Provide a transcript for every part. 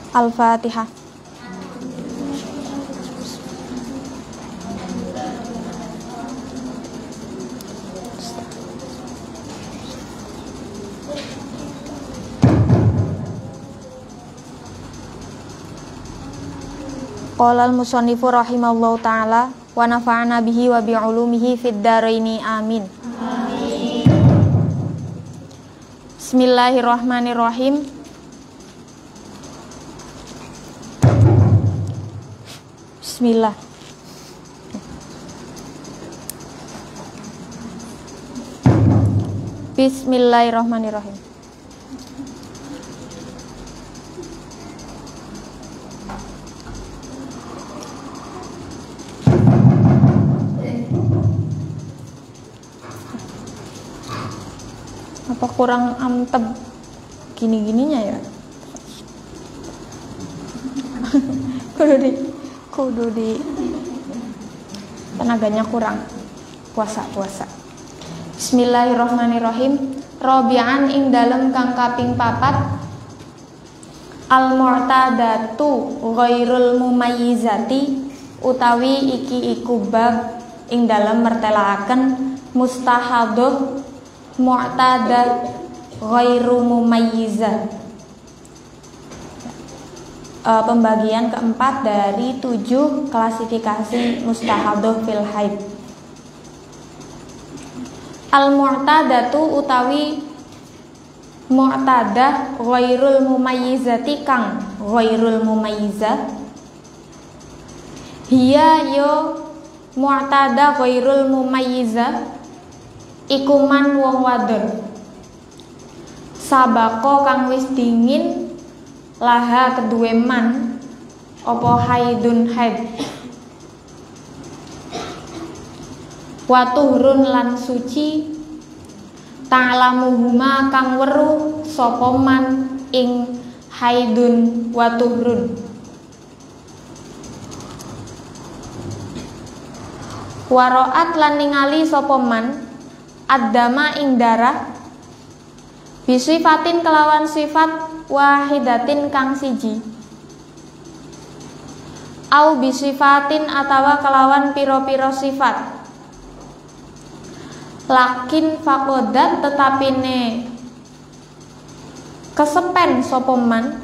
Al-Fatihah. Qala al-musannifu rahimallahu ta'ala wa nafa'ana bihi wa bi'ulumihi fid dharaini amin. Bismillahirrahmanirrahim. Bismillah. Bismillahirrahmanirrahim. Apa kurang amteb gini-gininya ya? kudu di tenaganya kurang puasa. Bismillahirrahmanirrahim. Rabi'an ing dalem kang kaping papat al-mu'tadatu ghairul mumayyizati utawi iki iku bab ing dalem mertelaaken mustahadah mu'tadah ghairu mumayyizah. Pembagian keempat dari 7 klasifikasi mustahadah fil haid. Al-mu'tadatu utawi mu'tadah ghairul mumayyizati kang ghairul mumayyizah hiya yo mu'tadah ghairul mumayyizah ikuman wong wadon sabako kang wis dingin laha kedue man opo haidun haid watuhrun lan suci ta'lamuhuma kang weruh sapa man ing haidun watuhrun waroat lan ningali sapa man ad-dama ing darah bisifatin kelawan sifat wahidatin kang siji au bisifatin atawa kelawan piro-piro sifat lakin fakodat tetapine kesepen sapa man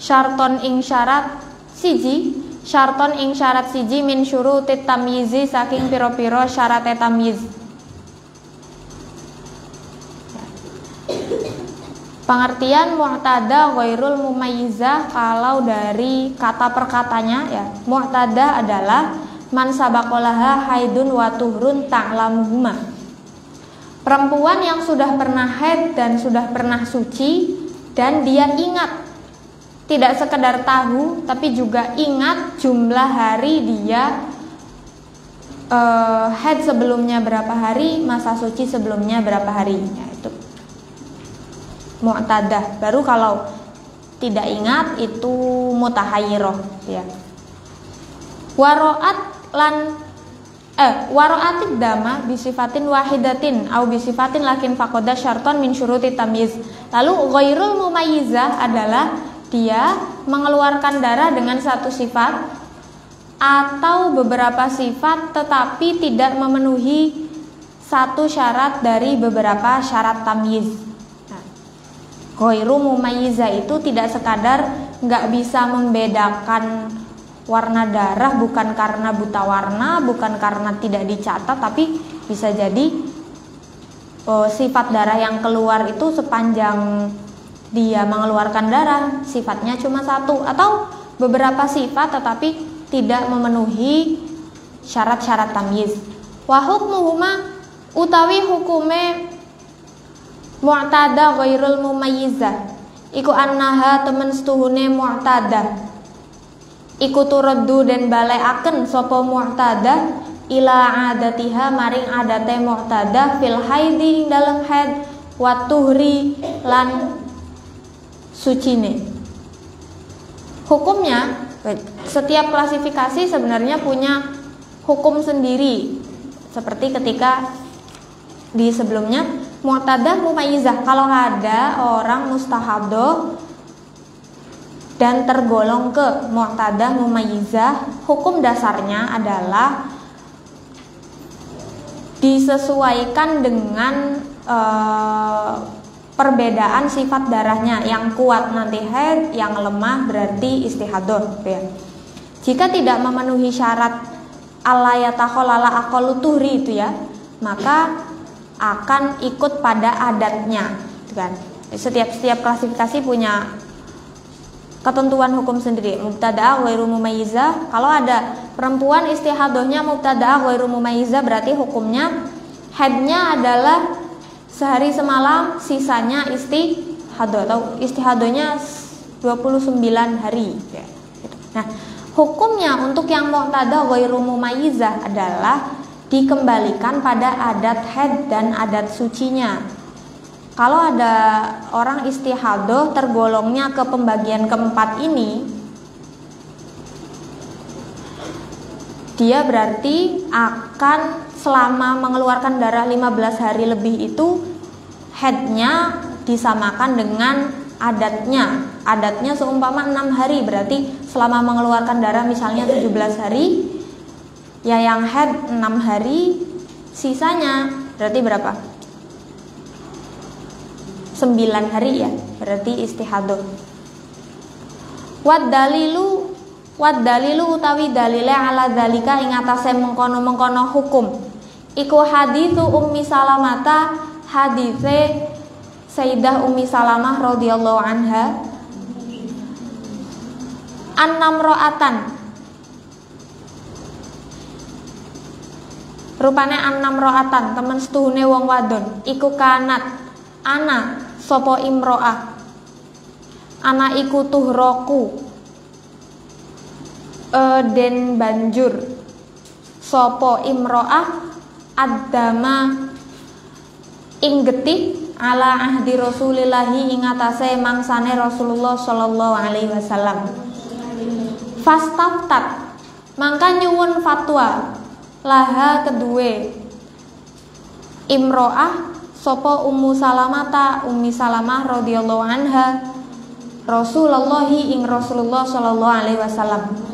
syarton ing syarat siji min syurutit tamyizi saking piro-piro syarat tamyiz. Pengertian mu'tadah ghairul mumayyizah kalau dari kata perkatanya ya, mu'tadah adalah man sabaqalaha haidun wa tuhrun ta'lamuhuma. Perempuan yang sudah pernah haid dan sudah pernah suci dan dia ingat, tidak sekedar tahu tapi juga ingat jumlah hari dia haid sebelumnya berapa hari, masa suci sebelumnya berapa hari, ya, itu mu'tadah. Baru kalau tidak ingat itu mutahayyirah ya. Waro'atid dama bisifatin wahidatin au bisifatin lakin faqada syarton min syuruti tamyiz. Lalu ghairul mumayyizah adalah dia mengeluarkan darah dengan satu sifat atau beberapa sifat tetapi tidak memenuhi satu syarat dari beberapa syarat tamyiz. Ghairu mumayyizah itu tidak sekadar nggak bisa membedakan warna darah bukan karena buta warna, bukan karena tidak dicatat, tapi bisa jadi sifat darah yang keluar itu sepanjang dia mengeluarkan darah sifatnya cuma satu atau beberapa sifat tetapi tidak memenuhi syarat-syarat tamyiz. Wa hukmuhuma utawi hukume mu'tadah ghairul mumayyizah iku annaha temen setuhune mu'tadah iku turaddu dan balaikaken sapa mu'tadah ila adatiha maring adate mu'tadah fil haidi ing dalem haid wa tuhri lan sucine. Hukumnya setiap klasifikasi sebenarnya punya hukum sendiri seperti ketika di sebelumnya mu'tadah mumayyizah. Kalau ada orang mustahadah dan tergolong ke mu'tadah mumayyizah, hukum dasarnya adalah disesuaikan dengan perbedaan sifat darahnya. Yang kuat nanti haid, yang lemah berarti istihadah, ya. Jika tidak memenuhi syarat alayatakhallala aqallu tuhri itu ya, maka akan ikut pada adatnya, kan. Setiap klasifikasi punya ketentuan hukum sendiri. Mubtada'ah ghairu mumayyizah, kalau ada perempuan istihadahnya mubtada'ah ghairu mumayyizah berarti hukumnya haidnya adalah sehari semalam, sisanya istihadah atau istihadahnya 29 hari, ya. Nah, hukumnya untuk yang mu'tadah ghairu mumayyizah adalah dikembalikan pada adat haid dan adat sucinya. Kalau ada orang istihadah tergolongnya ke pembagian keempat ini, dia berarti akan selama mengeluarkan darah 15 hari lebih itu haidnya disamakan dengan adatnya. Adatnya seumpama 6 hari, berarti selama mengeluarkan darah misalnya 17 hari, ya yang haid 6 hari, sisanya berarti berapa? 9 hari, ya, berarti istihadah. Wad dalilu utawi dalile ala dzalika ing atase mengkono-mengkono hukum iku haditsu Ummi Salamata, haditse Sayyidah Ummi Salamah radhiyallahu anha, annamro'atan, rupane annamro'atan temen setuhune wong wadon iku kanat ana sapa imro'ah, ana iku tuhroku den banjur sapa imro'ah adama ing getih ala ahdi Rasulillahi ing atase mangsane Rasulullah sallallahu alaihi wasallam. Fastaftat mangka nyuwun fatwa laha kedue imro'ah sapa Ummu Salamah radhiyallahu anha Rasulullah ing Rasulullah sallallahu alaihi wasallam.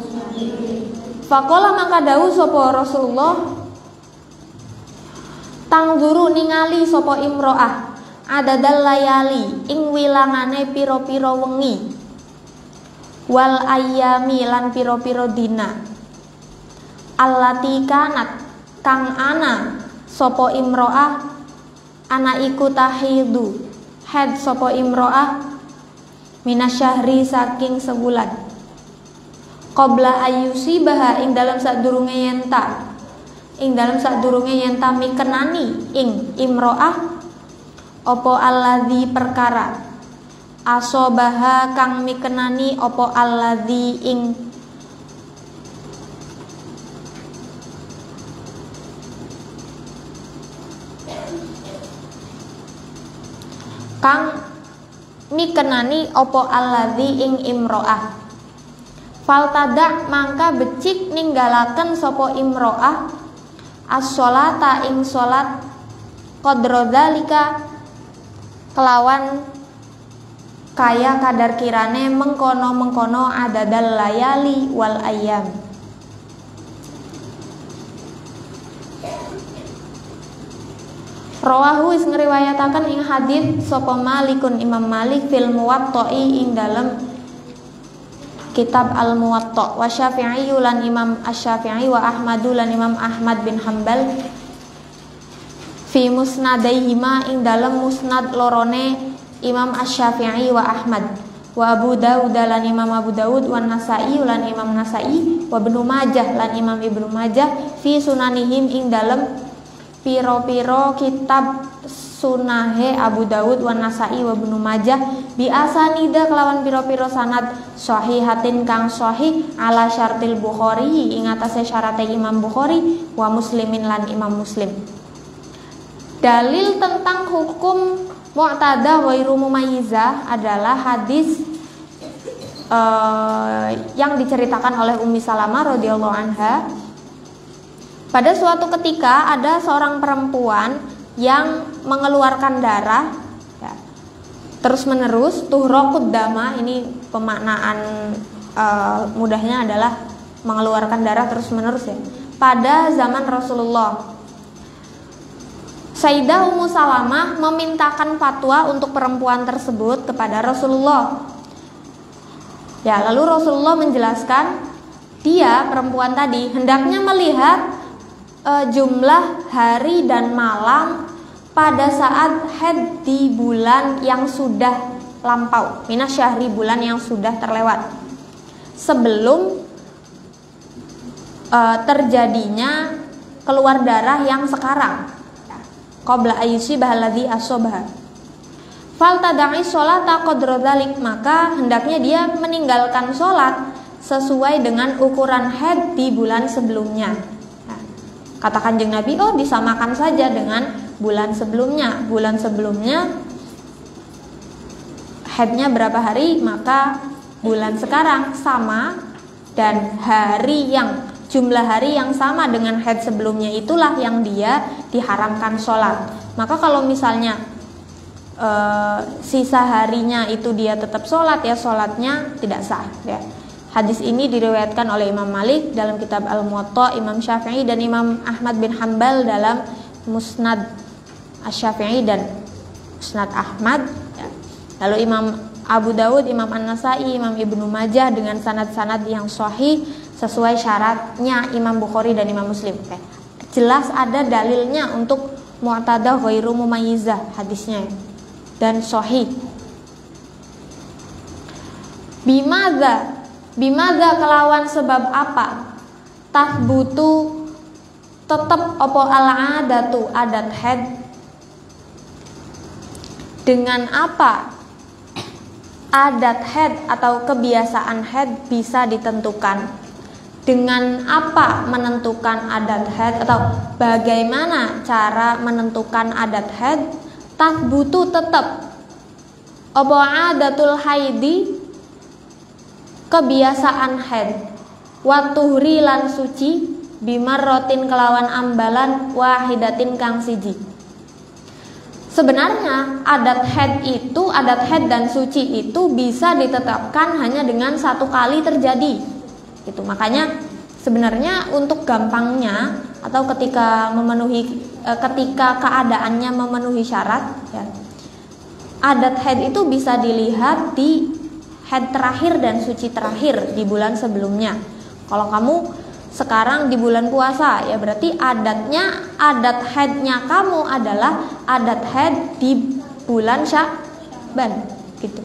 Faqala maka dawuh sapa Rasulullah, tangzuru ningali sapa imro'ah adadal layali ing wilangane pira-pira wengi, wal ayyami lan pira-pira dina, allati kanat kang ana sapa imro'ah ana iku tahidu haid sapa imro'ah minasyahri saking sebulan, qabla ayyusi baha ing dalam sadurunge yenta mikenani ing imro'ah opo alladzi perkara asobaha kang mikenani opo alladzi ing kang mikenani opo alladzi ing imro'ah. Faltada mangka becik ninggalaken sapa imro'ah as-sholata ing salat qadra dzalika kelawan kaya kadar kirane mengkono-mengkono adadal layali wal ayyam. Rawahu is ngriwayataken ing hadits sapa Malikun Imam Malik fil Muwatta'i ing dalem Kitab Al-Muwatta, wa Syafi'i lan Imam Asy-Syafi'i wa Ahmadu lan Imam Ahmad bin Hanbal fi musnadaihima ing dalem musnad lorone Imam Asy-Syafi'i wa Ahmad, wa Abu Dawud lan Imam Abu Dawud, wa Nasa'i lan Imam Nasa'i, wa Ibnu Majah lan Imam Ibnu Majah fi sunanihim ing dalem piro-piro kitab sunahe Abu Dawud wa Nasa'i wa Ibnu Majah bi asanida kelawan piro-piro sanad sahihatin kang sahih ala syartil Bukhari ing atase syarate Imam Bukhari wa Muslimin lan Imam Muslim. Dalil tentang hukum mu'tadah ghairu mumayyizah adalah hadis yang diceritakan oleh Ummi Salamah radhiyallahu anha. Pada suatu ketika ada seorang perempuan yang mengeluarkan darah, ya, terus menerus. Tuhraqud dama, ini pemaknaan mudahnya adalah mengeluarkan darah terus menerus ya, pada zaman Rasulullah. Sayyidah Ummu Salamah memintakan fatwa untuk perempuan tersebut kepada Rasulullah. Ya, lalu Rasulullah menjelaskan dia, perempuan tadi, hendaknya melihat jumlah hari dan malam pada saat haid di bulan yang sudah lampau, minasyahri, bulan yang sudah terlewat, sebelum terjadinya keluar darah yang sekarang, qabla ayyusibah alladzi asobaha. Fal tada'i sholata qadra dzalik, maka hendaknya dia meninggalkan sholat sesuai dengan ukuran haid di bulan sebelumnya. Nah, kata Kanjeng Nabi, oh disamakan saja dengan bulan sebelumnya. Bulan sebelumnya haidnya berapa hari, maka bulan sekarang sama, dan hari yang jumlah hari yang sama dengan haid sebelumnya itulah yang dia diharamkan sholat. Maka kalau misalnya sisa harinya itu dia tetap sholat, ya sholatnya tidak sah ya. Hadis ini diriwayatkan oleh Imam Malik dalam kitab Al-Muwatta, Imam Syafi'i dan Imam Ahmad bin Hanbal dalam Musnad Asy-Syafi'i dan Musnad Ahmad ya. Lalu Imam Abu Dawud, Imam An-Nasai, Imam Ibnu Majah dengan sanad-sanad yang sahih sesuai syaratnya Imam Bukhari dan Imam Muslim. Oke. Jelas ada dalilnya untuk mu'tadah ghairu mumayyizah hadisnya dan sahih. Bimadza kelawan sebab apa? Tahbutu tetap opo al-adatu adat haid. Dengan apa adat haid atau kebiasaan haid bisa ditentukan? Dengan apa menentukan adat haid atau bagaimana cara menentukan adat haid? Tahbutu tetap opo adatul haidi, kebiasaan haid, watuhri lan suci, bimarrotin kelawan ambalan, wahidatin kang siji. Sebenarnya adat haid dan suci itu bisa ditetapkan hanya dengan satu kali terjadi. Itu makanya sebenarnya untuk gampangnya atau ketika keadaannya memenuhi syarat ya, adat haid itu bisa dilihat di haid terakhir dan suci terakhir di bulan sebelumnya. Kalau kamu sekarang di bulan puasa, ya berarti adat haidnya kamu adalah adat haid di bulan Sya'ban gitu.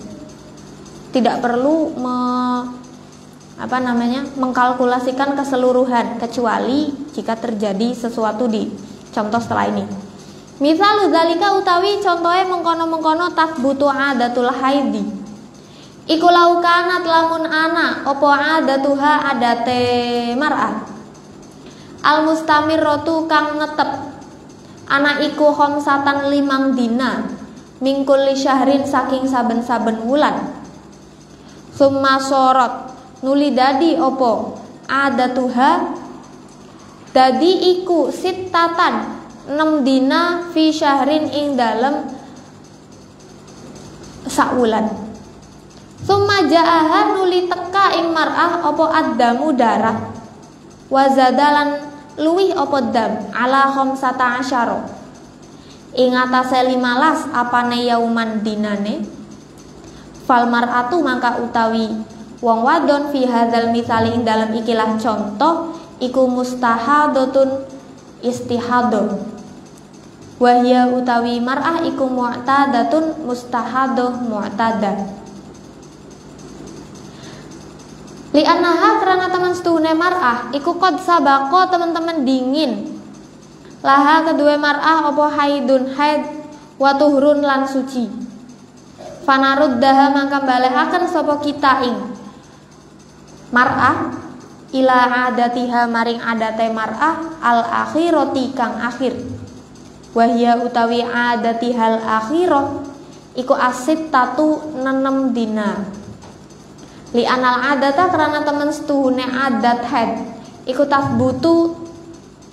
Tidak perlu mengkalkulasikan keseluruhan, kecuali jika terjadi sesuatu di contoh setelah ini. Misalu dzalika utawi contohnya mengkono-mengkono tasbutu adatul haidi. Iku laukanat lamun ana opo adatuha adate mar'ah. Al mustamirrotu kang netep ana iku khamsatan 5 dina mingkul li syahrin saking saben-saben wulan. Summa sorot nuli dadi opo adatuha dadi iku sittatan 6 dina fi syahrin ing dalem sak wulan. Summa ja'aha nuli teka ing mar'ah opo addamu darah, wazadalan luwih opo dam ala khamsata asyara ing atase 15 apane yauman dinane. Fal mar'atu mangka utawi wong wadon fi hadzal misali ing dalam ikilah contoh iku mustahadatun istihadah, wahya utawi mar'ah iku mu'tadatun mustahadah mu'tadah. Li'annaha karena teman setuhune mar'ah iku qad sabaqo teman-teman dingin laha kedua mar'ah apa haidun haid wa tuhrun lan suci. Fanaruddaha mangka balehaken sapa kita ing mar'ah ila adatiha maring adate mar'ah al akhirati kang akhir. Wahya utawi adatihal akhirah iku asit tatu 6 dina. Li anal adata karena temen setuhune adat haid iku tasbutu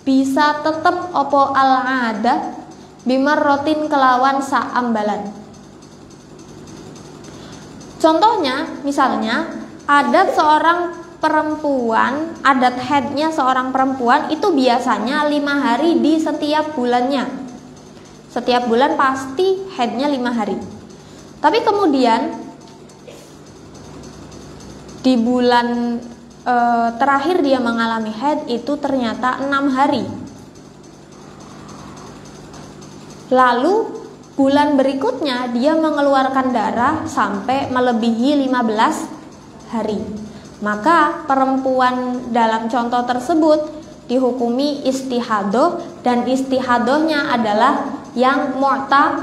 bisa tetep opo al adat bimarrotin kelawan saambalan. Contohnya, misalnya adat seorang perempuan, adat haidnya seorang perempuan itu biasanya 5 hari di setiap bulannya. Setiap bulan pasti haidnya 5 hari. Tapi kemudian di bulan terakhir dia mengalami haid itu ternyata 6 hari. Lalu bulan berikutnya dia mengeluarkan darah sampai melebihi 15 hari. Maka perempuan dalam contoh tersebut dihukumi istihadoh, dan istihadohnya adalah yang mu'tadah.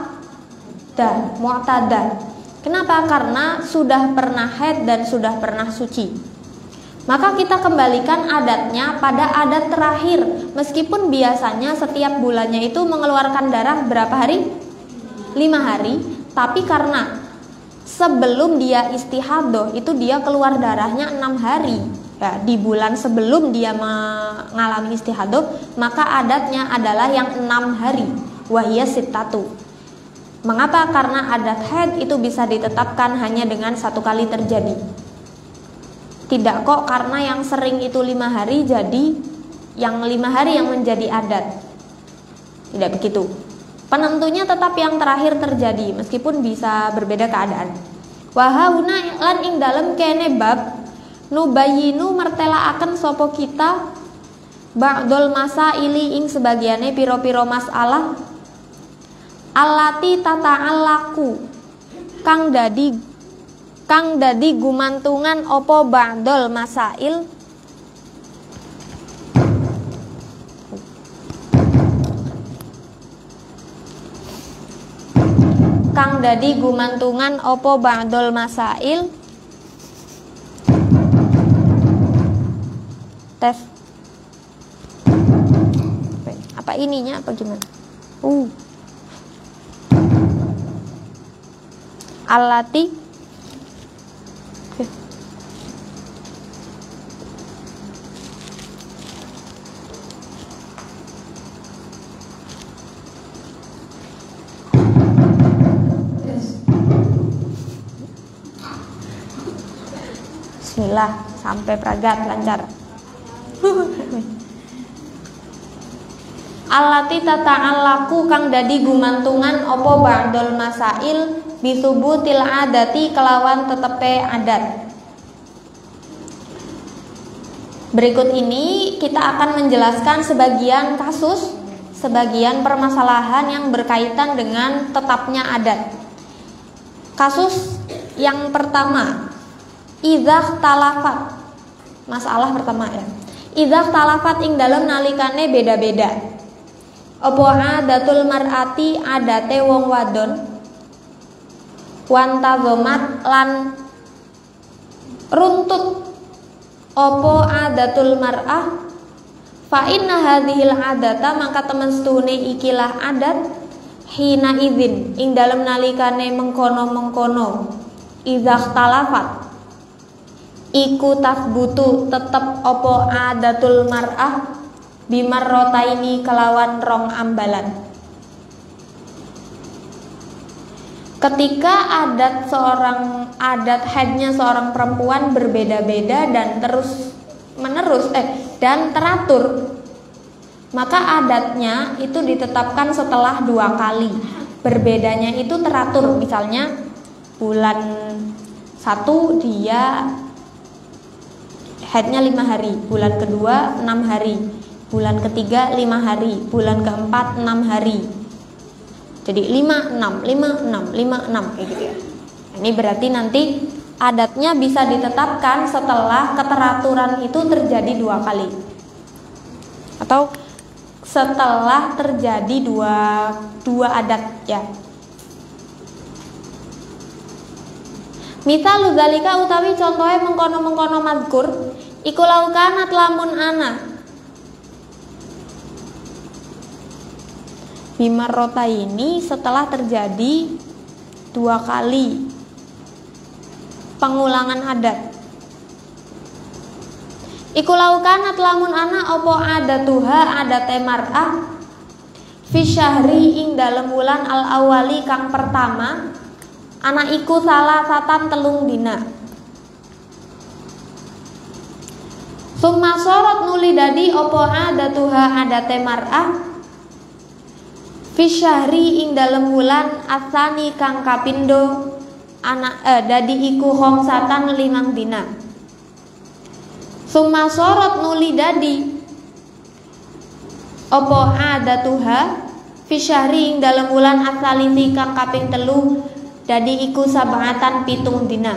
Kenapa? Karena sudah pernah haid dan sudah pernah suci. Maka kita kembalikan adatnya pada adat terakhir. Meskipun biasanya setiap bulannya itu mengeluarkan darah berapa hari? 5 hari. Tapi karena sebelum dia istihadoh itu dia keluar darahnya 6 hari ya, di bulan sebelum dia mengalami istihadoh, maka adatnya adalah yang 6 hari, wahiyya sittatu. Mengapa? Karena adat haid itu bisa ditetapkan hanya dengan 1 kali terjadi. Tidak kok karena yang sering itu 5 hari jadi yang 5 hari yang menjadi adat. Tidak begitu. Penentunya tetap yang terakhir terjadi meskipun bisa berbeda keadaan. Wahahuna lan ing dalem kene bab nubayinu mertelaaken sapa kita ba'dul masaili ing sebagiane piro-piro masalah allati tata'allaku kang dadi gumantungan opo ba'dul masail kang dadi gumantungan opo ba'dul masail. Tes apa ininya apa gimana? Allati Bismillah, sampai pragat lancar. Allati tata'allaku kang dadi gumantungan opo ba'dul masail bisubutil adati kelawan tetepe adat. Berikut ini kita akan menjelaskan sebagian kasus, sebagian permasalahan yang berkaitan dengan tetapnya adat. Kasus yang pertama, idzah talafat. Masalah pertama ya. Idzah talafat ing dalem nalikane beda-beda. Apa adatul mar'ati adate wong wadon wantazomat lan runtut apa adatul mar'ah fa inna hadhil adata maka temen setuhune ikilah adat hina idzin ing dalem nalikane mengkono-mengkono idzah talafat iku tasbutu tetep apa adatul mar'ah bimarrotaini kelawan rong ambalan. Ketika adat haidnya seorang perempuan berbeda-beda dan terus menerus dan teratur, maka adatnya itu ditetapkan setelah 2 kali. Berbedanya itu teratur. Misalnya bulan 1 dia haidnya 5 hari, bulan kedua 6 hari, bulan ketiga 5 hari, bulan keempat 6 hari. Jadi 5, 6, 5, 6, 5, 6 kayak gitu ya. Ini berarti nanti adatnya bisa ditetapkan setelah keteraturan itu terjadi 2 kali. Atau setelah terjadi dua adat ya. Misal dzalika utawi contohnya mengkono-mengkono mazkur iku laukanat lamun ana bimarrota ini setelah terjadi 2 kali pengulangan adat. Iku laukanat lamun ana opo adatuha adate mar'ah fi syahri ing dalem wulan al awali kang pertama anak iku salah satan telung dina. Summa sorot nuli dadi opo adatuha adate mar'ah fi syahri ing dalem wulan asani kang kapindo anak dadi iku satan 5 dina. Summa sorot nuli dadi opo adatuha fi syahri ing dalem wulan asalisi kang kaping 3 dadi iku sab'atan 7 dina.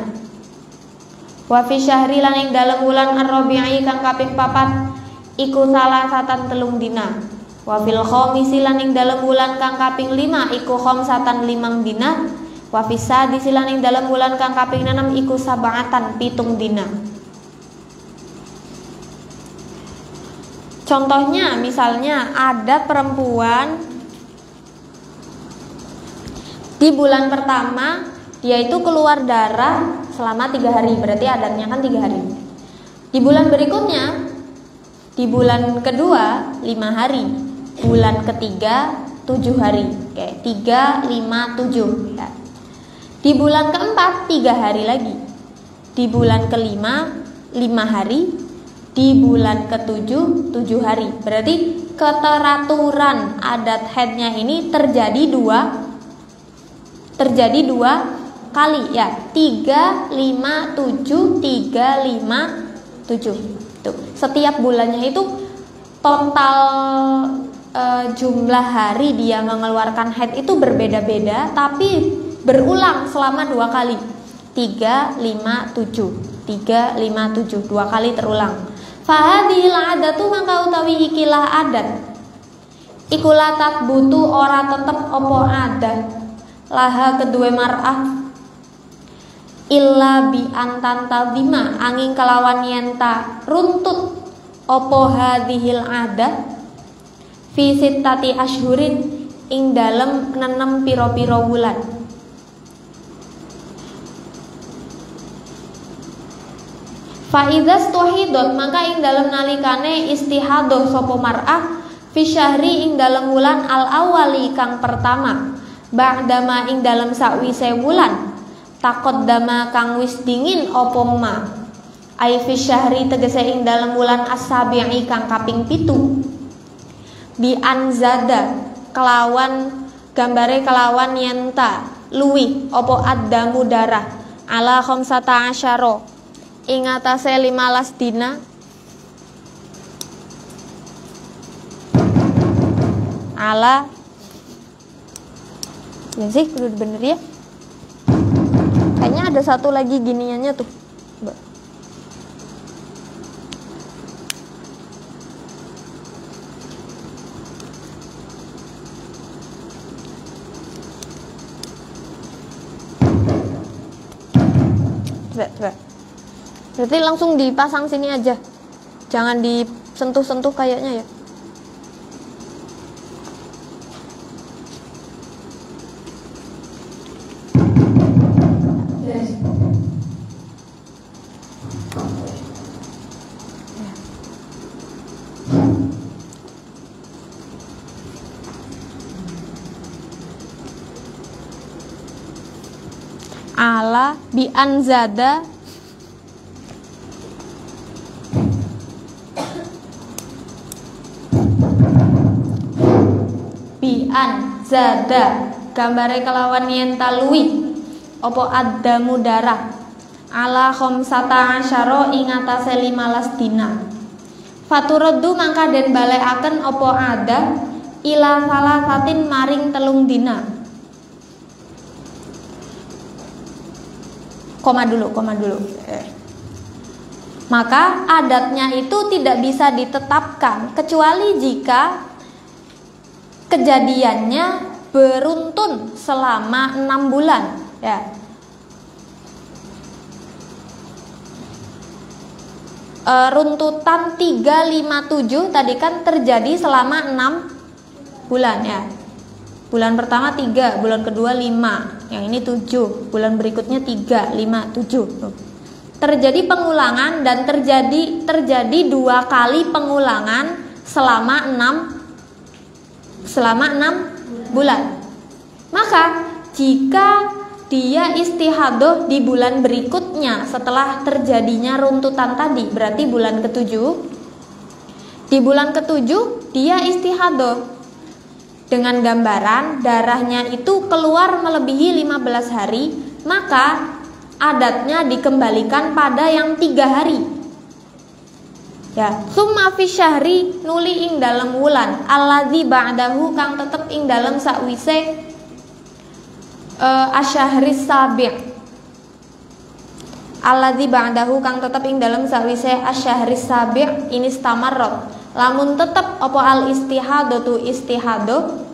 Wa fi syahri lan ing dalem wulan ar-rabi'i kang kaping 4 iku salah satan 3 dina. Wa fil khamisi lan ing dalem wulan kang kaping 5 iku khamsatan 5 dina. Wa fi sadisi lan ing dalem wulan kang kaping 6 iku sab'atan 7 dina. Contohnya misalnya ada perempuan di bulan pertama dia itu keluar darah selama 3 hari, berarti adatnya kan 3 hari. Di bulan berikutnya, di bulan kedua 5 hari, bulan ketiga 7 hari. Oke, 3, 5, 7 ya. Di bulan keempat 3 hari lagi. Di bulan kelima 5 hari. Di bulan ketujuh 7 hari. Berarti keteraturan adat haidnya ini terjadi dua kali ya. 3, 5, 7, 3, 5, 7. Tuh. Setiap bulannya itu total jumlah hari dia mengeluarkan haid itu berbeda-beda, tapi berulang selama 2 kali. 3, 5, 7. 3, 5, 7. 2 kali terulang. Fahadhil adatu maka utawi ikilah adat. Ikulah tatbutu ora tetep opo adat. Laha kedua mar'ah illa bi antan tadima angin kelawan yenta runtut opo hadhil adat fi sittati asyhurin ing dalem 6 piro-piro wulan. Fa idza tuhidot maka ing dalem nalikane istihadoh sapa mar'ah fi syahri ing dalem wulan al awali kang pertama ba'dama ing dalem sakwise wulan taqaddama kang wis dingin apa ma ai fi syahri tegese ing dalem wulan as-sabi'i kang kaping 7 bi anzada kelawan gambare kelawan yenta luwih apa addamu darah ala khamsata asyara ing atase 15 dina ala ya sih udah bener ya. Kayaknya ada satu lagi giniannya tuh. Mbak. Coba. Berarti langsung dipasang sini aja. Jangan disentuh-sentuh kayaknya ya. Ala bi anzada bi anzada gambare kelawan yen talui opo addamu darah ala khamsata asyara ing atase 15 dina faturaddu mangka den balekaken opo ada ila salasatin maring 3 dina. Koma dulu. Maka adatnya itu tidak bisa ditetapkan kecuali jika kejadiannya beruntun selama 6 bulan ya. Runtutan 3, 5, 7 tadi kan terjadi selama 6 bulan ya. Bulan pertama 3, bulan kedua 5, yang ini 7, bulan berikutnya 3, 5, 7. Terjadi pengulangan dan terjadi 2 kali pengulangan selama 6 bulan. Maka jika dia istihadoh di bulan berikutnya setelah terjadinya runtutan tadi, berarti bulan ke-7. Di bulan ke-7 dia istihadoh dengan gambaran darahnya itu keluar melebihi 15 hari, maka adatnya dikembalikan pada yang 3 hari. Ya, summa fi syahri nuli ing dalem wulan alladzi ba'dahu kang tetep ing dalem sakwise asyahris sabi'. Alladzi ba'dahu kang tetep ing dalem sakwise asyahris sabi' ini stamarrot. Lamun tetep apa al istihadatu istihadoh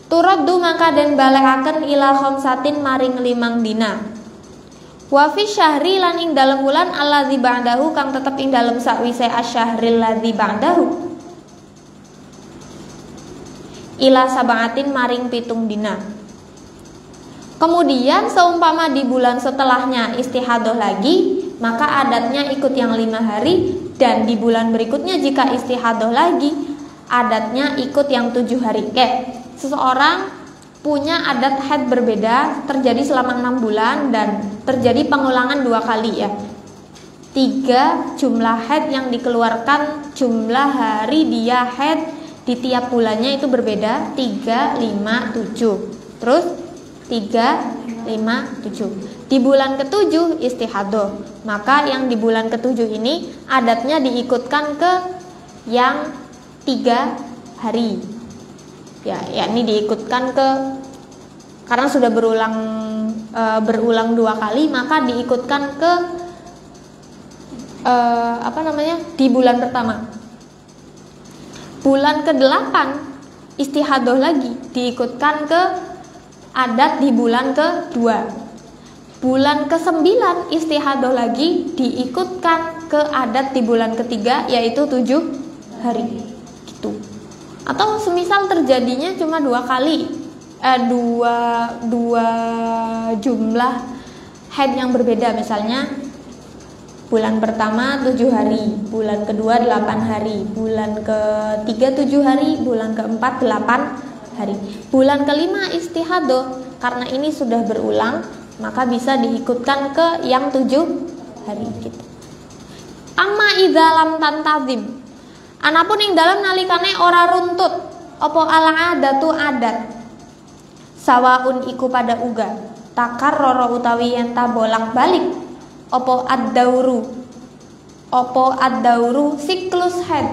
turaddu maka den balekaken ila khamsatin maring 5 dina. Wa fi syahri lan ing dalem wulan alladzi ba'dahu kang tetep ing dalem sakwise asyahril ladzi ba'dahu ila sab'atin maring 7 dina. Kemudian seumpama di bulan setelahnya istihadoh lagi, maka adatnya ikut yang 5 hari, dan di bulan berikutnya jika istihadoh lagi, adatnya ikut yang 7 hari. Kayak seseorang punya adat haid berbeda terjadi selama 6 bulan dan terjadi pengulangan 2 kali ya. 3 jumlah haid yang dikeluarkan, jumlah hari dia haid di tiap bulannya itu berbeda, 3, 5, 7. Terus 3, 5, 7. Di bulan ke-7 istihadoh, maka yang di bulan ke-7 ini adatnya diikutkan ke yang 3 hari. Ya, yakni diikutkan ke, karena sudah berulang 2 kali, maka diikutkan ke di bulan pertama. Bulan ke-8 istihadoh lagi, diikutkan ke adat di bulan ke-2. Bulan ke-9 istihadoh lagi, diikutkan ke adat di bulan ke-3, yaitu 7 hari gitu. Atau semisal terjadinya cuma 2 kali, dua jumlah haid yang berbeda, misalnya bulan pertama 7 hari, bulan kedua 8 hari, bulan ke-3 7 hari, bulan ke-4 8 hari. Bulan ke-5 istihadoh, karena ini sudah berulang, maka bisa diikutkan ke yang 7 hari gitu. Amma idza lam tantazim, anapun ing dalam nalikane ora runtut apa al-adatu adat, sawaun iku pada uga takarrara utawi yen ta bolak-balik apa ad-dauru siklus haid,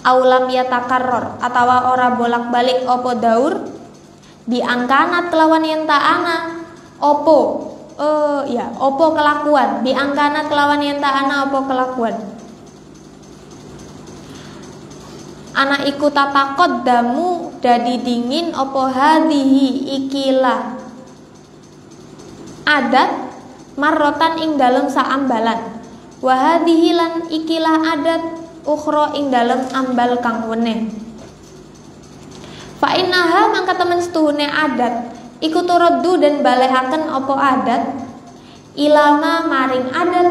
aulam yatakarror atawa ora bolak-balik opo daur biangkanat kelawan yen ta'ana opo kelakuan biangkanat kelawan yen ta'ana opo kelakuan ana iku tapakot damu dadi dingin opo hadihi ikilah adat marrotan ing dalem saambalan wa hadihi lan ikilah adat ukhra ing dalem ambal kang weneh. Fa innaha mangka temen setuhune adat iku turaddu dan balehaken apa adat ilama maring adat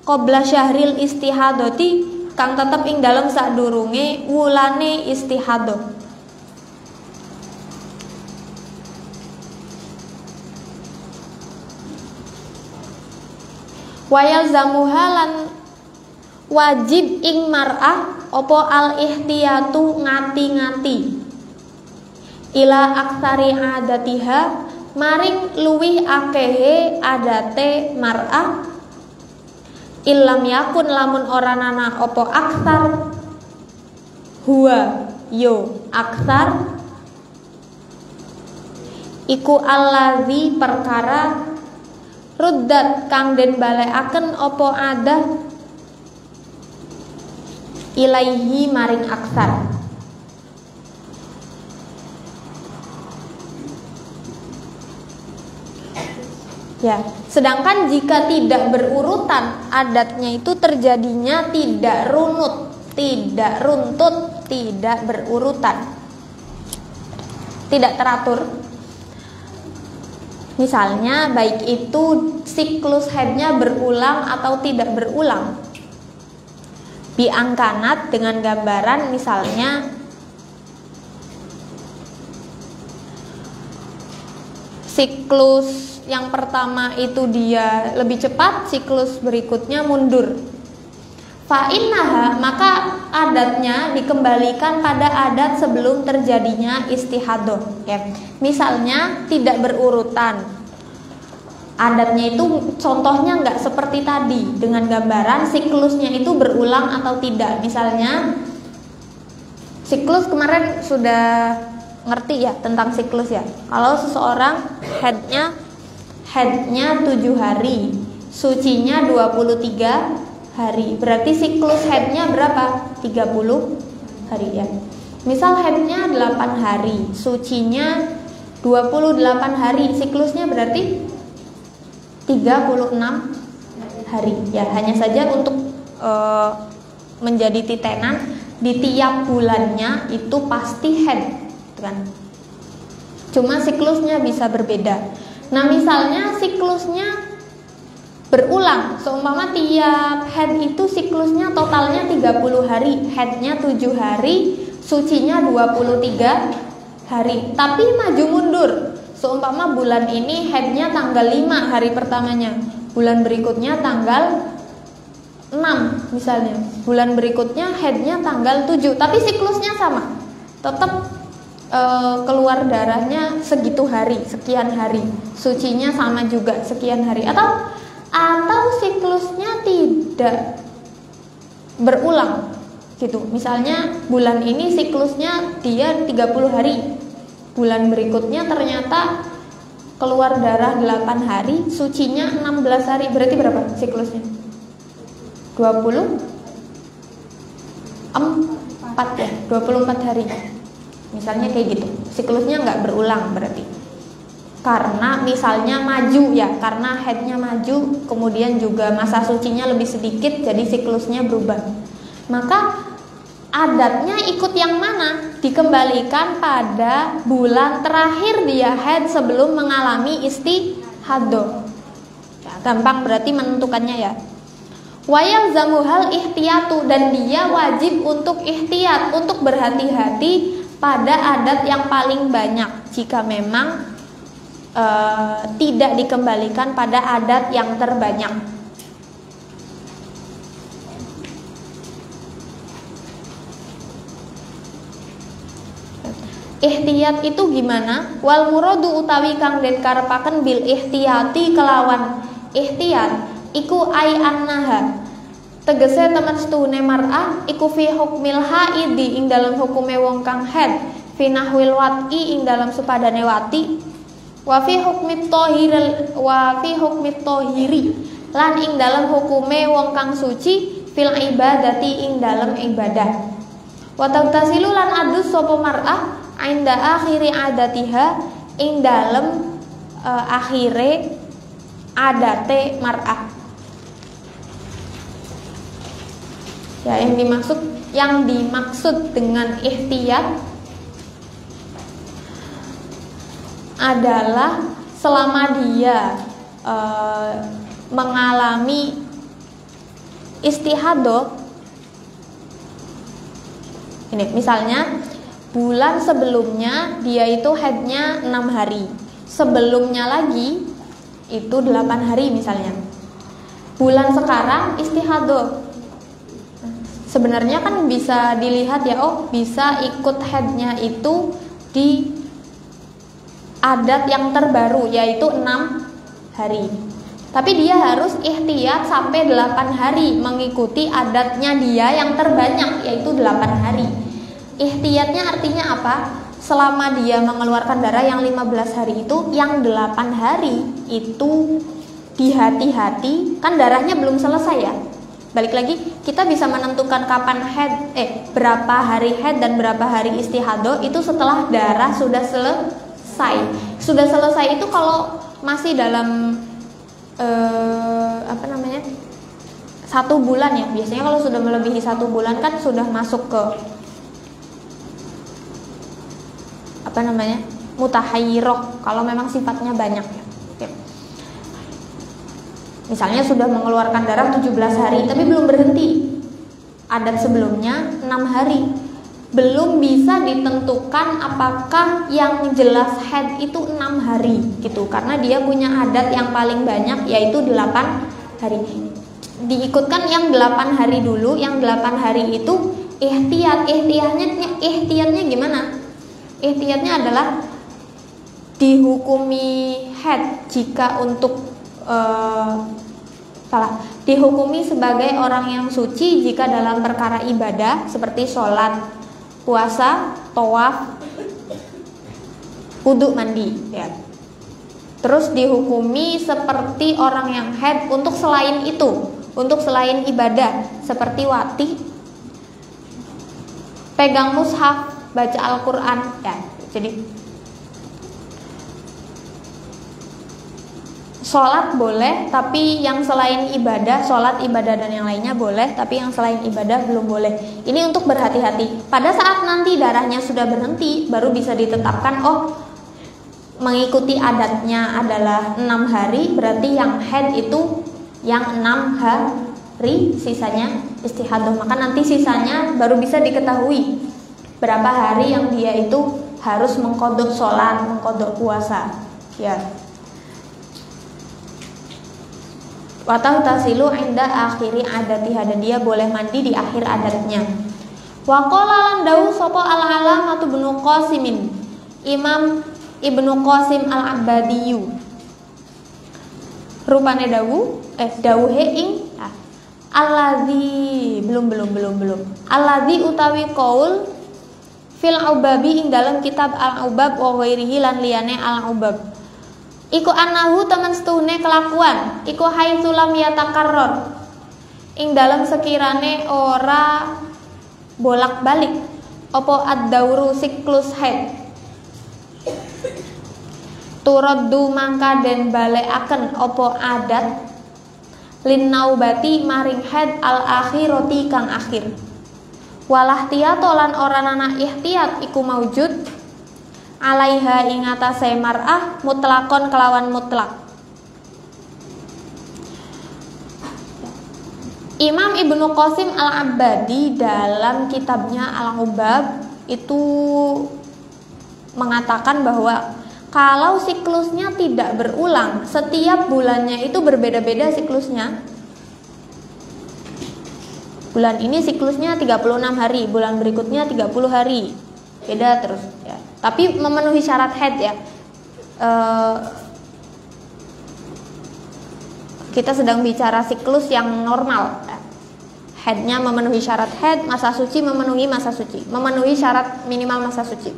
qabla syahril istihadati kang tetep ing dalem sadurunge wulane istihadah. Wayal zamuhalan wajib ing mar'ah opo al ihtiyatu ngati-ngati ila aksari adatiha maring luwih akehe adate mar'ah illam yakun lamun ora nana opo aksar huwa yo aksar iku allazi perkara ruddat kang den balekaken opo adah ilaihi maring aksar. Ya, sedangkan jika tidak berurutan adatnya itu terjadinya tidak runut, tidak runtut, tidak berurutan, tidak teratur. Misalnya baik itu siklus haidnya berulang atau tidak berulang. Biangkanat dengan gambaran misalnya siklus yang pertama itu dia lebih cepat, siklus berikutnya mundur. Fa'innaha, maka adatnya dikembalikan pada adat sebelum terjadinya istihadah. Ya. Misalnya tidak berurutan. Adatnya itu contohnya nggak seperti tadi dengan gambaran siklusnya itu berulang atau tidak. Misalnya siklus kemarin sudah ngerti ya tentang siklus ya. Kalau seseorang headnya 7 hari, sucinya 23 hari, berarti siklus headnya berapa? 30 hari ya. Misal headnya 8 hari, sucinya 28 hari, siklusnya berarti 36 hari ya. Hanya saja untuk menjadi titenan di tiap bulannya itu pasti head kan. Cuma siklusnya bisa berbeda. Nah misalnya siklusnya berulang, seumpama tiap head itu siklusnya totalnya 30 hari, headnya 7 hari, sucinya 23 hari, tapi maju mundur. Seumpama bulan ini headnya tanggal 5 hari pertamanya, bulan berikutnya tanggal 6 misalnya, bulan berikutnya headnya tanggal 7, tapi siklusnya sama, tetap keluar darahnya segitu hari, sekian hari, sucinya sama juga sekian hari, atau siklusnya tidak berulang gitu. Misalnya bulan ini siklusnya dia 30 hari, bulan berikutnya ternyata keluar darah 8 hari, sucinya 16 hari, berarti berapa siklusnya? 24 ya, 24 hari misalnya kayak gitu. Siklusnya nggak berulang berarti karena misalnya maju ya, karena headnya maju, kemudian juga masa sucinya lebih sedikit, jadi siklusnya berubah. Maka adatnya ikut yang mana? Dikembalikan pada bulan terakhir dia head sebelum mengalami istihadah ya, gampang berarti menentukannya ya. Wayal zamuhal ihtiyatu, dan dia wajib untuk ihtiyat, untuk berhati-hati pada adat yang paling banyak jika memang tidak dikembalikan pada adat yang terbanyak. Ihtiyat itu gimana? Wal muradu utawi kang den karepaken bil ihtiyati kelawan ihtiyat iku ai annaha, tegese temen setune mar'ah iku fi hukmil haidi, ing dalam hukume wong kang haid, fi nahwil wati, ing dalam supadane wati, wa fi hukmit thahiri, lan ing dalam hukume wong kang suci, fil ibadati, ing dalam ibadah. Wa tagtasilu lan adus sapa mar'ah inda akhiri adatiha, ing dalam akhire adate mar'ah. Ya, yang dimaksud dengan ihtiyat adalah selama dia mengalami istihadah. Ini misalnya bulan sebelumnya dia itu headnya 6 hari, sebelumnya lagi itu 8 hari misalnya. Bulan sekarang istihadah. Sebenarnya kan bisa dilihat ya, oh bisa ikut headnya itu di adat yang terbaru yaitu 6 hari. Tapi dia harus ihtiyat sampai 8 hari mengikuti adatnya dia yang terbanyak yaitu 8 hari. Ihtiyatnya artinya apa? Selama dia mengeluarkan darah yang 15 hari itu, yang 8 hari itu dihati-hati, kan darahnya belum selesai ya. Balik lagi, kita bisa menentukan kapan berapa hari head dan berapa hari istihadah itu setelah darah sudah selesai. Sudah selesai itu kalau masih dalam 1 bulan ya. Biasanya kalau sudah melebihi 1 bulan kan sudah masuk ke mutahayyirah kalau memang sifatnya banyak ya. Misalnya sudah mengeluarkan darah 17 hari tapi belum berhenti. Adat sebelumnya 6 hari. belum bisa ditentukan apakah yang jelas haid itu 6 hari gitu, karena dia punya adat yang paling banyak yaitu 8 hari. Diikutkan yang 8 hari dulu. Yang 8 hari itu ihtiyatnya gimana? Ihtiyatnya adalah dihukumi haid jika untuk dihukumi sebagai orang yang suci jika dalam perkara ibadah seperti sholat, puasa, tawaf, wudu, mandi ya. Terus dihukumi seperti orang yang haid untuk selain itu, untuk selain ibadah seperti wati, pegang mushaf, baca Al-Quran ya. Jadi sholat boleh, tapi yang selain ibadah, sholat, ibadah dan yang lainnya boleh, tapi yang selain ibadah belum boleh. Ini untuk berhati-hati. Pada saat nanti darahnya sudah berhenti, baru bisa ditetapkan, oh mengikuti adatnya adalah 6 hari, berarti yang haid itu yang 6 hari, sisanya istihadah. Maka nanti sisanya baru bisa diketahui berapa hari yang dia itu harus mengqadha sholat, mengqadha puasa ya. Watah tasilu inda akhiri adatiha, dan dia boleh mandi di akhir adatnya. Wa qala lan dawu sapa al-alamatu ibnu Qasimin, Imam Ibnu Qasim al-Abbadiyu, rupane dawuhe ing alladzi belum alladzi utawi qaul fil ubabi ing dalam kitab al-ubab wa ghairihi lan liyane al-ubab. Iku anahu temen setune kelakuan iku haitsu lam yatakarrar ing dalam sekirane ora bolak-balik apa ad-dauru siklus haid, turaddu mangka den balekaken apa adat lin naubati maring haid al-akhirati kang akhir. Walah tiyato lan ora ana ihtiyat iku maujud alaiha ing atase mar'ah mutlakon kelawan mutlak. Imam Ibnu Qasim al-Abbadi dalam kitabnya Al-Ubab itu mengatakan bahwa kalau siklusnya tidak berulang, setiap bulannya itu berbeda-beda siklusnya. Bulan ini siklusnya 36 hari, bulan berikutnya 30 hari. Beda terus ya. Tapi memenuhi syarat haid ya. Kita sedang bicara siklus yang normal. Haidnya memenuhi syarat haid, masa suci memenuhi masa suci, memenuhi syarat minimal masa suci.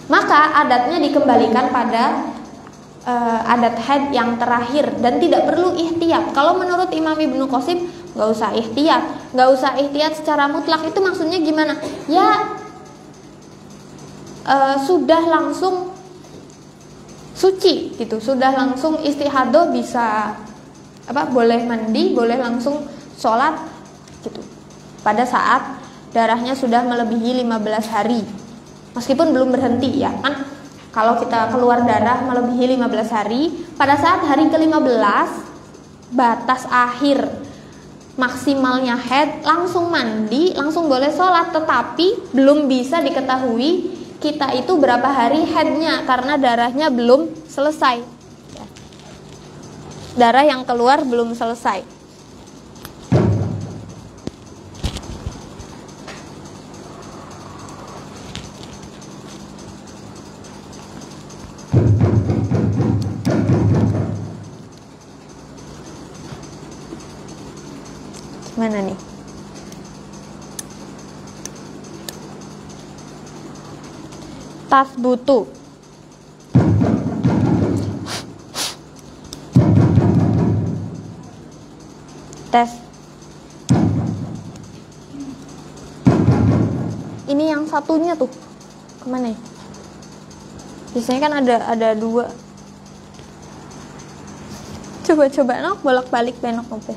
Maka adatnya dikembalikan pada adat haid yang terakhir dan tidak perlu ihtiyat. Kalau menurut Imam Ibnu Qasim nggak usah ihtiyat secara mutlak. Itu maksudnya gimana? Ya sudah langsung suci gitu, sudah langsung istihadah, bisa boleh mandi, boleh langsung sholat gitu pada saat darahnya sudah melebihi 15 hari, meskipun belum berhenti ya kan. Kalau kita keluar darah melebihi 15 hari, pada saat hari ke-15 batas akhir maksimalnya haid, langsung mandi, langsung boleh sholat. Tetapi belum bisa diketahui kita itu berapa hari haidnya karena darahnya belum selesai. Darah yang keluar belum selesai. Gimana nih? Tasbutu tes. Ini yang satunya tuh kemana ya? Biasanya kan ada dua. Coba nok bolak-balik benok oke.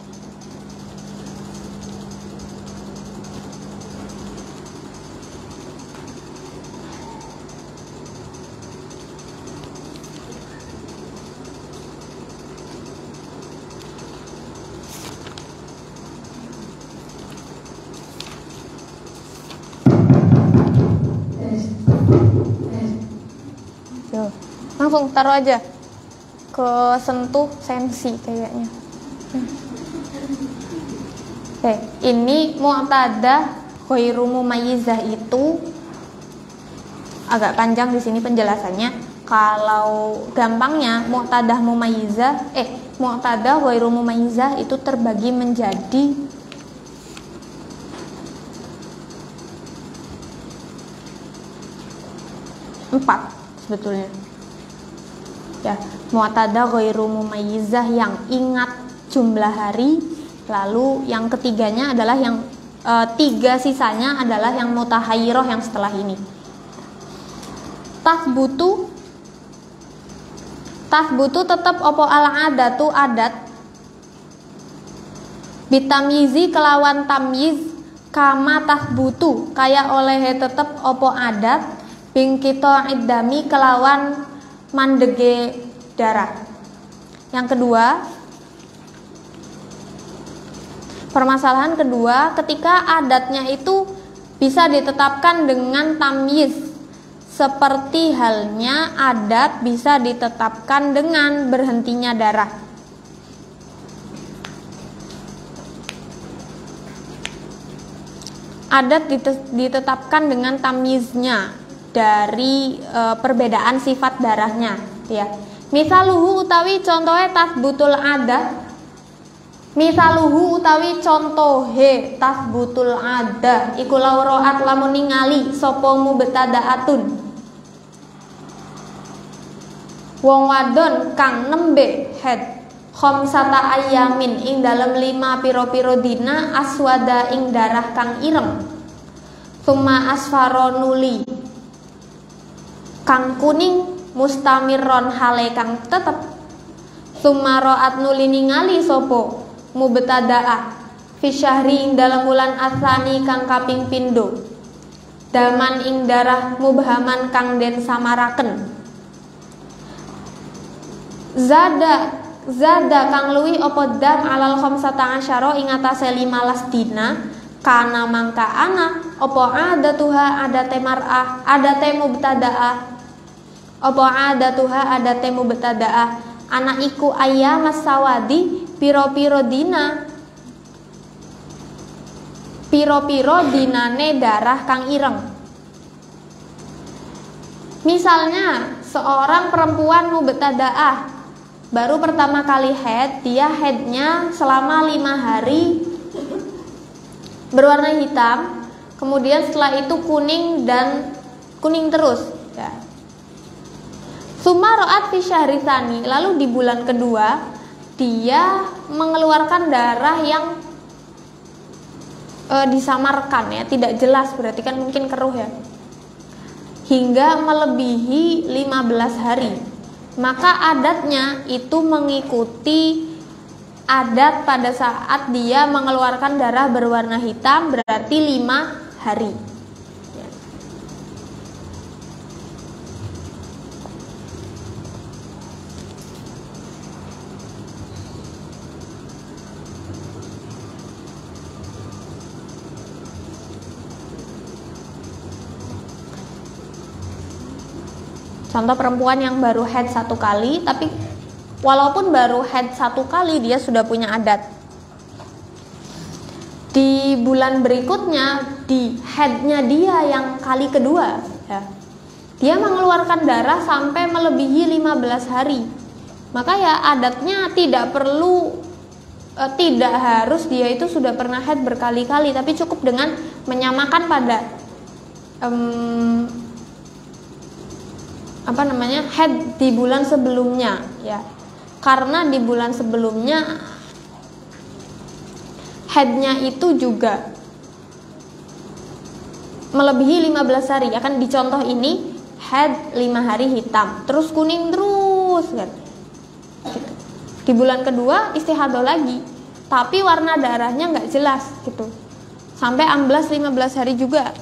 langsung taruh aja ke sentuh sensi kayaknya. Oke, ini mu'tadah ghairu mumayyizah itu agak panjang di sini penjelasannya. Kalau gampangnya mu'tadah mumayyizah mu'tadah ghairu mumayyizah itu terbagi menjadi 4 sebetulnya. Ya, mu'tadah ghairu mumayyizah yang ingat jumlah hari, lalu yang ketiganya adalah yang 3 sisanya adalah yang mutahayyirah yang setelah ini. Tasbutu tetap opo al-adatu adat bitamyizi kelawan tamyiz kama tasbutu kaya oleh tetap opo adat bingkito iddami kelawan mandege darah. Yang kedua, permasalahan kedua, ketika adatnya itu bisa ditetapkan dengan tamyiz, seperti halnya adat bisa ditetapkan dengan berhentinya darah. Adat ditetapkan dengan tamyiznya dari perbedaan sifat darahnya, ya. Misaluhu utawi contohe tasbutul adat. Misaluhu utawi contohe tasbutul adah iku lauraat lamun ningali sapa mubtadaatun wong wadon kang nembe head khamsata ayamin ing dalem 5 pira-pira dina aswada ing darah kang ireng summa asfaronuli kang kuning mustamirron hale kang tetep summa roat nuli ningali sapa mubtadaah fi syahri ing dalam bulan asani kang kaping pindo daman ing darah mubhaman kang den samaraken zada kang luwi apa dam alal khamsata asyara ing atase 15 dina kana mangka ana apa adatuha adate mar'ah adate mubtadaah apa adatuha adate mubtadaah ana iku ayyamas sawadi piro-piro dinane darah kang ireng. Misalnya seorang perempuan mubtadaah baru pertama kali head, dia headnya selama 5 hari berwarna hitam, kemudian setelah itu kuning dan kuning terus, ya. Summa ro'at fi syahri tsani, lalu di bulan kedua dia mengeluarkan darah yang disamarkan, ya, tidak jelas, berarti kan mungkin keruh, ya, hingga melebihi 15 hari. Maka adatnya itu mengikuti adat pada saat dia mengeluarkan darah berwarna hitam, berarti 5 hari. Contoh perempuan yang baru head 1 kali, tapi walaupun baru head 1 kali dia sudah punya adat. Di bulan berikutnya, di headnya dia yang kali kedua, ya, dia mengeluarkan darah sampai melebihi 15 hari. Maka ya adatnya tidak perlu, tidak harus dia itu sudah pernah head berkali-kali, tapi cukup dengan menyamakan pada head di bulan sebelumnya, ya, karena di bulan sebelumnya headnya itu juga melebihi 15 hari, ya kan. Di contoh ini head 5 hari hitam terus kuning terus, kan, gitu. Di bulan kedua istihadah lagi, tapi warna darahnya nggak jelas, gitu, sampai amblas 15 hari juga.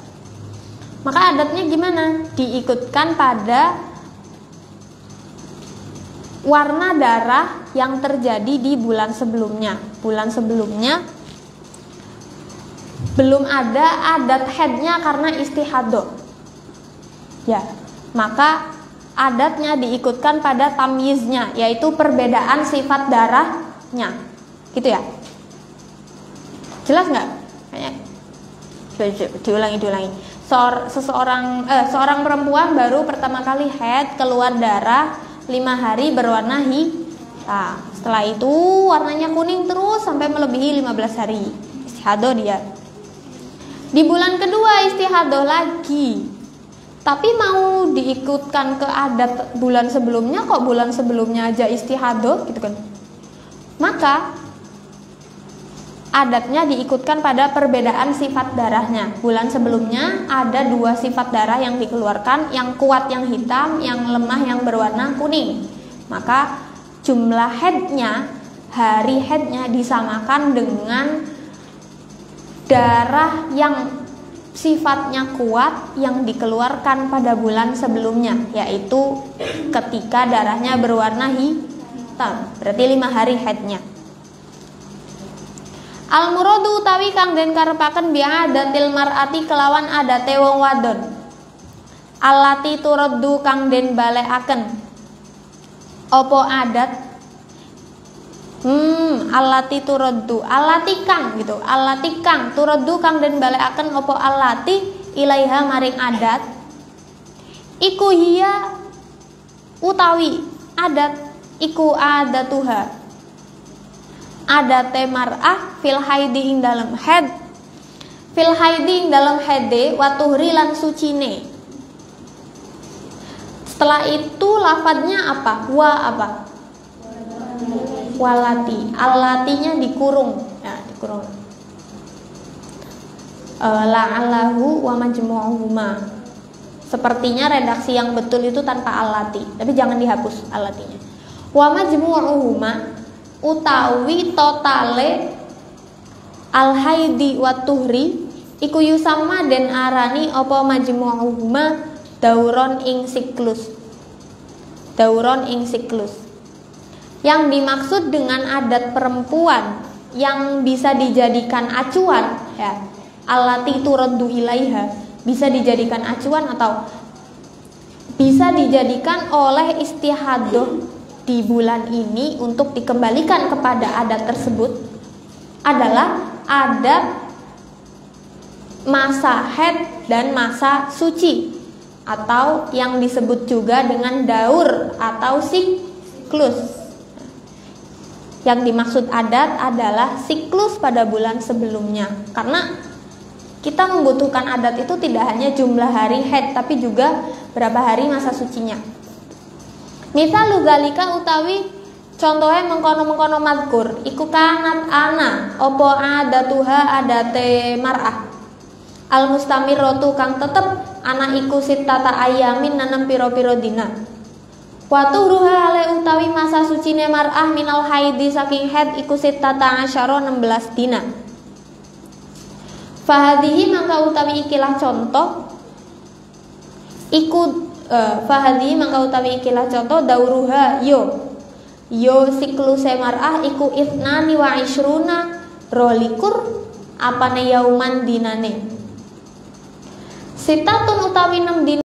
Maka adatnya gimana? Diikutkan pada warna darah yang terjadi di bulan sebelumnya. Bulan sebelumnya belum ada adat headnya karena istihadah, ya, maka adatnya diikutkan pada tamyiznya, yaitu perbedaan sifat darahnya. Gitu ya? Jelas nggak? Kayaknya diulangi. Seorang perempuan baru pertama kali haid, keluar darah 5 hari berwarna hitam. Setelah itu warnanya kuning terus sampai melebihi 15 hari. Istihadah dia. Di bulan kedua istihadah lagi. Tapi mau diikutkan ke adat bulan sebelumnya, kok bulan sebelumnya aja istihadah gitu kan. Maka adatnya diikutkan pada perbedaan sifat darahnya. Bulan sebelumnya ada 2 sifat darah yang dikeluarkan, yang kuat yang hitam, yang lemah yang berwarna kuning. Maka jumlah haidnya, hari haidnya disamakan dengan darah yang sifatnya kuat yang dikeluarkan pada bulan sebelumnya, yaitu ketika darahnya berwarna hitam, berarti 5 hari haidnya. Al-muradu utawi kang den karepaken bi'adatil mar'ati kelawan adate wong wadon. Allati turaddu kang den balekaken. Apa adat? Allati turaddu, allati kang gitu. Allati kang turaddu kang den balekaken apa allati ilaiha maring adat. Iku hiya utawi adat iku adatuha. Adate mar'ah fil haidi ing dalam haid, fil haidi ing dalam haide wa tuhri lan sucine. Setelah itu lafadznya apa? Walati. Allatinya dikurung ya, dikurung. La'allahu wa majmu'uhuma. Sepertinya redaksi yang betul itu tanpa allati, tapi jangan dihapus allatinya. Wa majmu'uhuma utawi totale al haidi wa tuhri iku yusama den arani apa majmu'uhuma dauron ing siklus. Dauron ing siklus. Yang dimaksud dengan adat perempuan yang bisa dijadikan acuan ya, allati turaddu ilaiha, bisa dijadikan acuan atau bisa dijadikan oleh istihadah di bulan ini untuk dikembalikan kepada adat tersebut adalah adat masa haid dan masa suci, atau yang disebut juga dengan daur atau siklus. Yang dimaksud adat adalah siklus pada bulan sebelumnya, karena kita membutuhkan adat itu tidak hanya jumlah hari haid tapi juga berapa hari masa sucinya. Misal zalika utawi contohnya mengkono-mengkono mazkur iku kanat ana opo adatuha adate mar'ah al mustamiratu kang tetep ana iku sittata ayamin nanam piro-piro dina. Wa tuhruha ale utawi masa sucine mar'ah minal haidi saking haid iku sittata asyara 16 dina. Fahadhihi mangka utawi ikilah contoh iku fahadhi mangka utawi ikilah contoh dauruha yo sikluse mar'ah iku ithnani wa ishruna rolikur apane yauman dinane sitatun utawi 6 dina